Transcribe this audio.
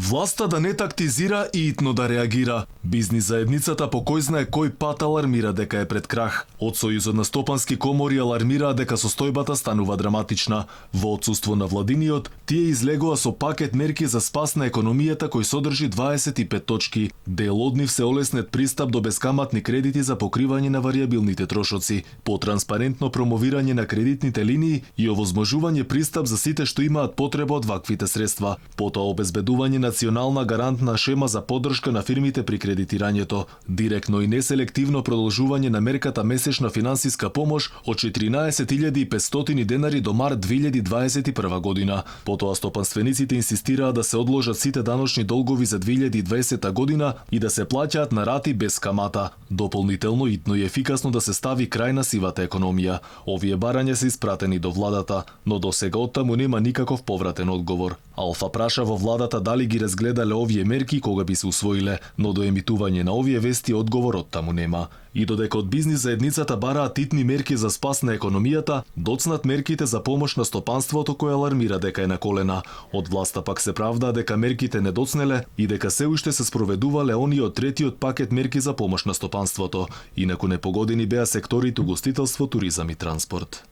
Власта да не тактизира и итно да реагира. Бизнис заедницата по кој знае кој пат алармира дека е пред крах. Од Сојузот на стопански комори алармираа дека состојбата станува драматична. Во отсуство на владиниот, тие излегоа со пакет мерки за спас на економијата кој содржи 25 точки. Дел од нив се олеснет пристап до бескаматни кредити за покривање на варијабилните трошоци, по-транспарентно промовирање на кредитните линии и овозможување пристап за сите што имаат потреба од ваквите средства. Потоа обезбедување национална гарантна шема за поддршка на фирмите при кредитирањето, директно и неселективно продолжување на мерката месечна финансиска помош од 14.500 денари до март 2021 година. Потоа стопанствениците инсистираат да се одложат сите даночни долгови за 2020 година и да се плаќаат на рати без камата. Дополнително, итно и ефикасно да се стави крај на сивата економија. Овие барања се испратени до владата, но до сега оттаму нема никаков повратен одговор. Алфа праша во владата дали ги разгледале овие мерки кога би се усвоиле, но до емитување на овие вести одговор оттаму нема. И додека од бизнис заедницата бараат итни мерки за спас на економијата, доцнат мерките за помош на стопанството кој алармира дека е на колена. Од власта пак се правда дека мерките не доцнеле и дека се уште се спроведувале оние од третиот пакет мерки за помош на стопанството. Инаку непогодени беа секторите угостителство, туризам и транспорт.